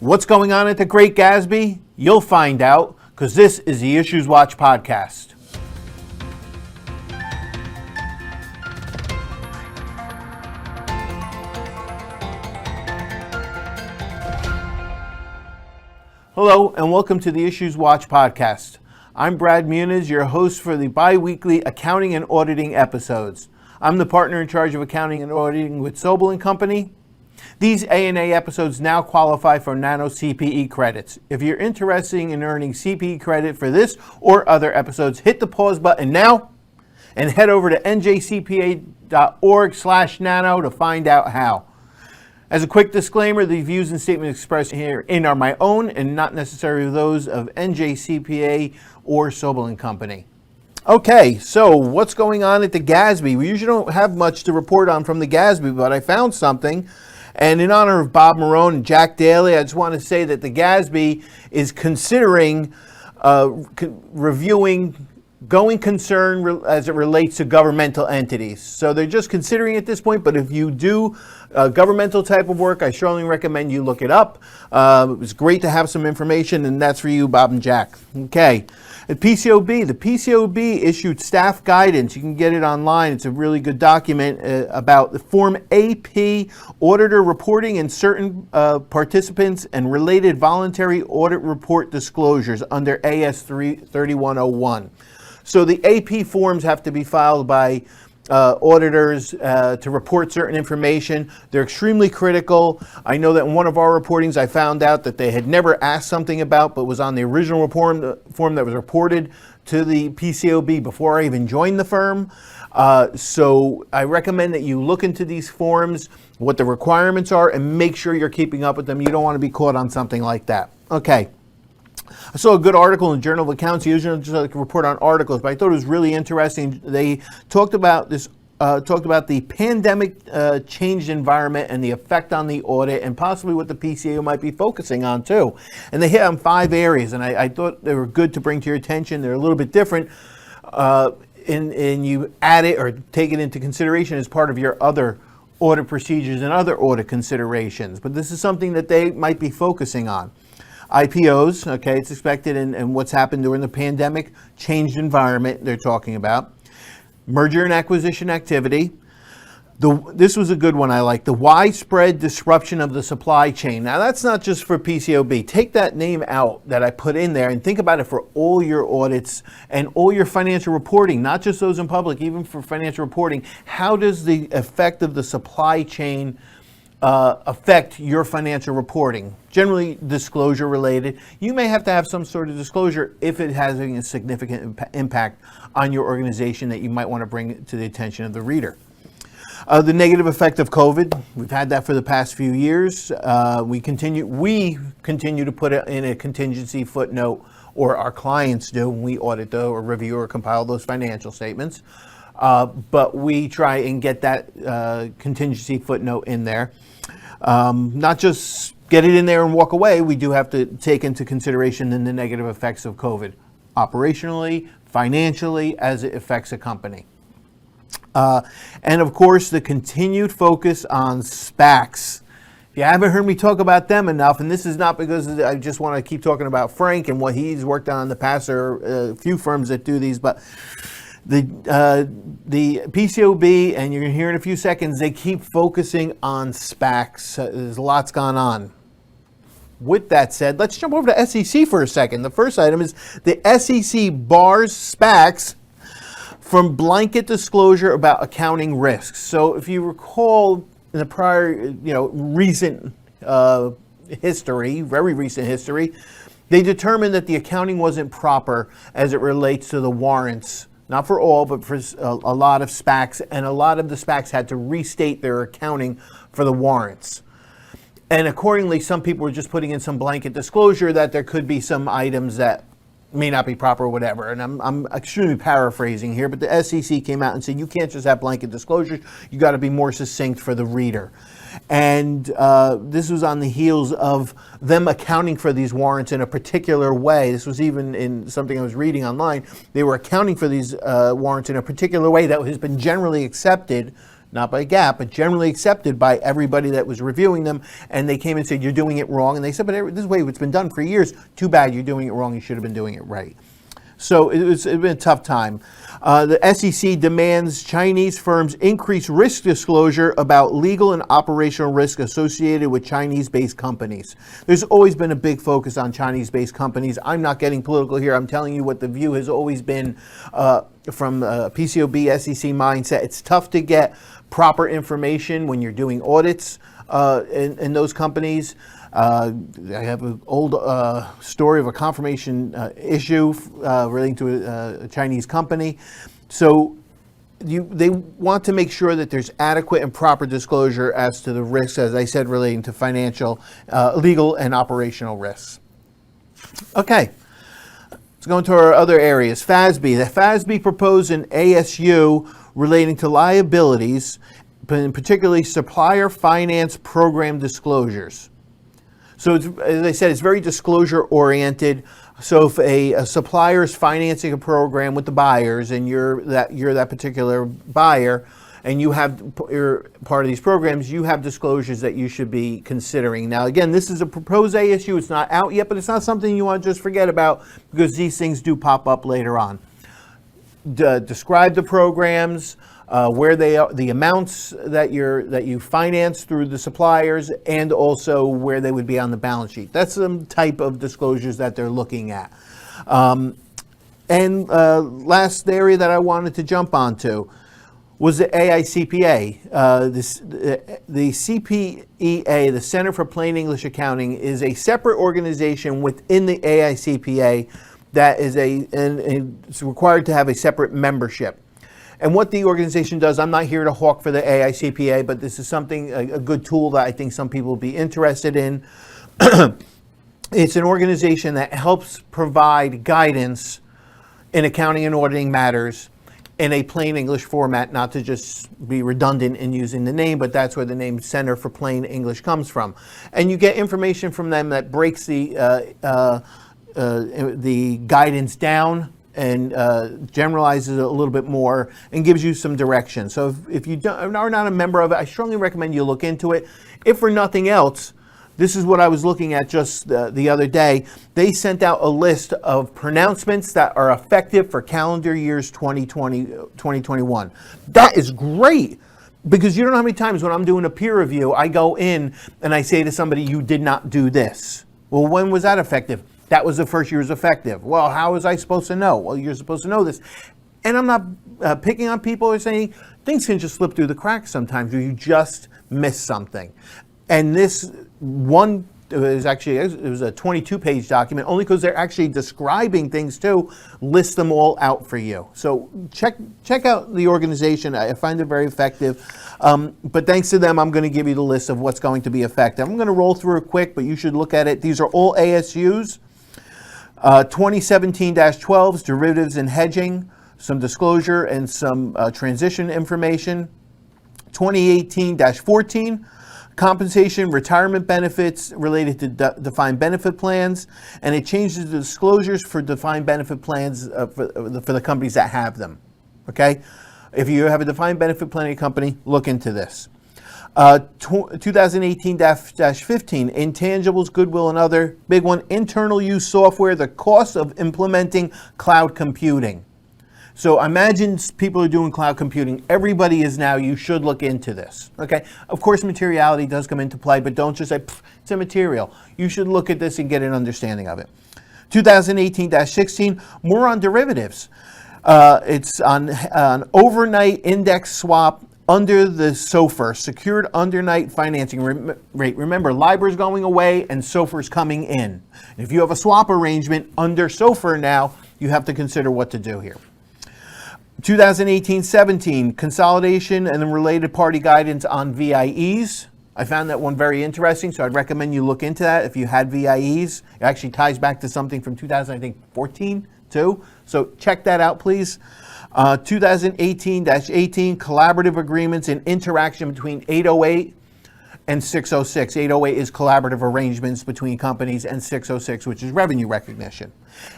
What's going on at the Great GASB? You'll find out, because this is the IssuesWatch podcast. Hello, and welcome to the IssuesWatch podcast. I'm Brad Muniz, your host for the bi-weekly accounting and auditing episodes. I'm the partner in charge of accounting and auditing with Sobel & Company. These A&A episodes now qualify for nano CPE credits. If you're interested in earning CPE credit for this or other episodes, hit the pause button now and head over to njcpa.org/nano to find out how. As a quick disclaimer, the views and statements expressed herein are my own and not necessarily those of NJCPA or Sobel & Company. Okay, so what's going on at the GASB? We usually don't have much to report on from the GASB, but I found something. And in honor of Bob Marone and Jack Daly, I just want to say that the GASB is considering reviewing going concern as it relates to governmental entities. So they're just considering at this point, but if you do governmental type of work, I strongly recommend you look it up. It was great to have some information, and that's for you, Bob and Jack. Okay. At PCAOB, the PCAOB issued staff guidance. You can get it online. It's a really good document about the Form AP, auditor reporting and certain participants and related voluntary audit report disclosures under AS 3101. So the AP forms have to be filed by auditors to report certain information. They're extremely critical. I know that in one of our reportings I found out that they had never asked something about but was on the original form that was reported to the PCAOB before I even joined the firm. So I recommend that you look into these forms, what the requirements are, and make sure you're keeping up with them. You don't want to be caught on something like that. Okay. I saw a good article in Journal of Accounts. Usually just like report on articles, but I thought it was really interesting. They talked about this, the pandemic changed environment and the effect on the audit, and possibly what the PCAO might be focusing on too. And they hit on 5 areas, and I thought they were good to bring to your attention. They're a little bit different, and you add it or take it into consideration as part of your other audit procedures and other audit considerations. But this is something that they might be focusing on. IPOs, okay, it's expected, and what's happened during the pandemic, changed environment they're talking about. Merger and acquisition activity. This was a good one I like. The widespread disruption of the supply chain. Now that's not just for PCAOB. Take that name out that I put in there and think about it for all your audits and all your financial reporting, not just those in public, even for financial reporting. How does the effect of the supply chain affect your financial reporting? Generally disclosure related. You may have to have some sort of disclosure if it has a significant impact on your organization that you might want to bring to the attention of the reader. The negative effect of COVID. We've had that for the past few years. We continue to put it in a contingency footnote, or our clients do when we audit or review or compile those financial statements. But we try and get that contingency footnote in there. Not just get it in there and walk away. We do have to take into consideration the negative effects of COVID, operationally, financially, as it affects a company. And of course, the continued focus on SPAX. If you haven't heard me talk about them enough, and this is not because I just want to keep talking about Frank and what he's worked on in the past, there are a few firms that do these, but the PCAOB, and you're going to hear in a few seconds, they keep focusing on SPAX. There's lots gone on. With that said, let's jump over to SEC for a second. The first item is the SEC bars SPAX from blanket disclosure about accounting risks. So if you recall in the prior, recent history, very recent history, they determined that the accounting wasn't proper as it relates to the warrants. Not for all, but for a lot of SPACs, and a lot of the SPACs had to restate their accounting for the warrants. And accordingly, some people were just putting in some blanket disclosure that there could be some items that may not be proper or whatever. And I'm extremely paraphrasing here, but the SEC came out and said you can't just have blanket disclosures, you got to be more succinct for the reader. And this was on the heels of them accounting for these warrants in a particular way. This was even in something I was reading online. They were accounting for these warrants in a particular way that has been generally accepted not by GAAP, but generally accepted by everybody that was reviewing them. And they came and said, you're doing it wrong. And they said, but this is the way it's been done for years. Too bad you're doing it wrong. You should have been doing it right. So it's been a tough time. The SEC demands Chinese firms increase risk disclosure about legal and operational risk associated with Chinese-based companies. There's always been a big focus on Chinese-based companies. I'm not getting political here. I'm telling you what the view has always been from PCAOB, SEC mindset. It's tough to get proper information when you're doing audits in those companies. I have an old story of a confirmation issue relating to a Chinese company. So they want to make sure that there's adequate and proper disclosure as to the risks, as I said, relating to financial, legal, and operational risks. Okay, let's go into our other areas. FASB. The FASB proposed an ASU relating to liabilities, but particularly supplier finance program disclosures. So it's, as I said, it's very disclosure oriented. So if a supplier is financing a program with the buyers and you're that particular buyer and you're part of these programs, you have disclosures that you should be considering. Now again, this is a proposed ASU. It's not out yet, but it's not something you want to just forget about because these things do pop up later on. Describe the programs, where they are, the amounts that you finance through the suppliers, and also where they would be on the balance sheet. That's some type of disclosures that they're looking at. And last area that I wanted to jump onto was the AICPA. The CPEA, the Center for Plain English Accounting, is a separate organization within the AICPA that is it's required to have a separate membership. And what the organization does, I'm not here to hawk for the AICPA, but this is something, a good tool that I think some people will be interested in. It's an organization that helps provide guidance in accounting and auditing matters in a plain English format, not to just be redundant in using the name, but that's where the name Center for Plain English comes from. And you get information from them that breaks the guidance down and generalizes it a little bit more and gives you some direction. So if you are not a member of it, I strongly recommend you look into it. If for nothing else, this is what I was looking at just the other day. They sent out a list of pronouncements that are effective for calendar years 2020, 2021. That is great, because you don't know how many times when I'm doing a peer review, I go in and I say to somebody, you did not do this. Well, when was that effective? That was the first year it was effective. Well, how was I supposed to know? Well, you're supposed to know this. And I'm not picking on people or saying things can just slip through the cracks sometimes where you just miss something. And this one it was a 22-page document, only because they're actually describing things too, list them all out for you. So check out the organization. I find it very effective. But thanks to them, I'm going to give you the list of what's going to be effective. I'm going to roll through it quick, but you should look at it. These are all ASUs. 2017-12s, derivatives and hedging, some disclosure and some transition information. 2018-14, compensation, retirement benefits related to defined benefit plans, and it changes the disclosures for defined benefit plans for the companies that have them. Okay? If you have a defined benefit planning company, look into this. 2018-15, intangibles, goodwill, and other. Big one, internal use software, the cost of implementing cloud computing. So imagine people are doing cloud computing. Everybody is now, you should look into this. Okay? Of course, materiality does come into play, but don't just say, it's immaterial. You should look at this and get an understanding of it. 2018-16, more on derivatives. It's on an overnight index swap under the SOFR, secured undernight financing rate. Remember, LIBOR is going away and SOFR is coming in. If you have a swap arrangement under SOFR now, you have to consider what to do here. 2018-17, consolidation and then related party guidance on VIEs. I found that one very interesting, so I'd recommend you look into that if you had VIEs. It actually ties back to something from 2014 too. So check that out, please. 2018-18, collaborative agreements and interaction between 808 and 606. 808 is collaborative arrangements between companies, and 606, which is revenue recognition.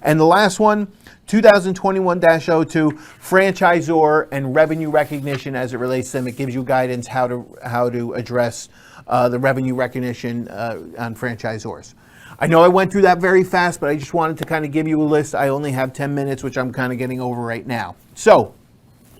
And the last one, 2021-02, franchisor and revenue recognition as it relates to them. It gives you guidance how to address the revenue recognition on franchisors. I know I went through that very fast, but I just wanted to kind of give you a list. I only have 10 minutes, which I'm kind of getting over right now. So,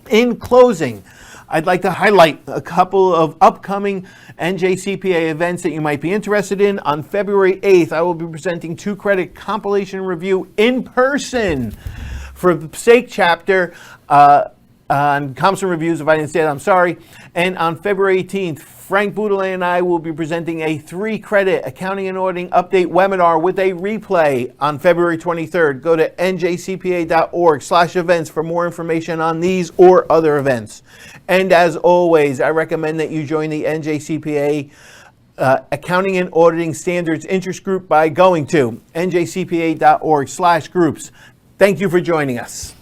in closing, I'd like to highlight a couple of upcoming NJCPA events that you might be interested in. On February 8th, I will be presenting 2-credit compilation review in person for the PCAOB chapter on Comps and Reviews. If I didn't say that, I'm sorry. And on February 18th, Frank Boudelet and I will be presenting a 3-credit accounting and auditing update webinar with a replay on February 23rd. Go to njcpa.org/events for more information on these or other events. And as always, I recommend that you join the NJCPA Accounting and Auditing Standards Interest Group by going to njcpa.org/groups. Thank you for joining us.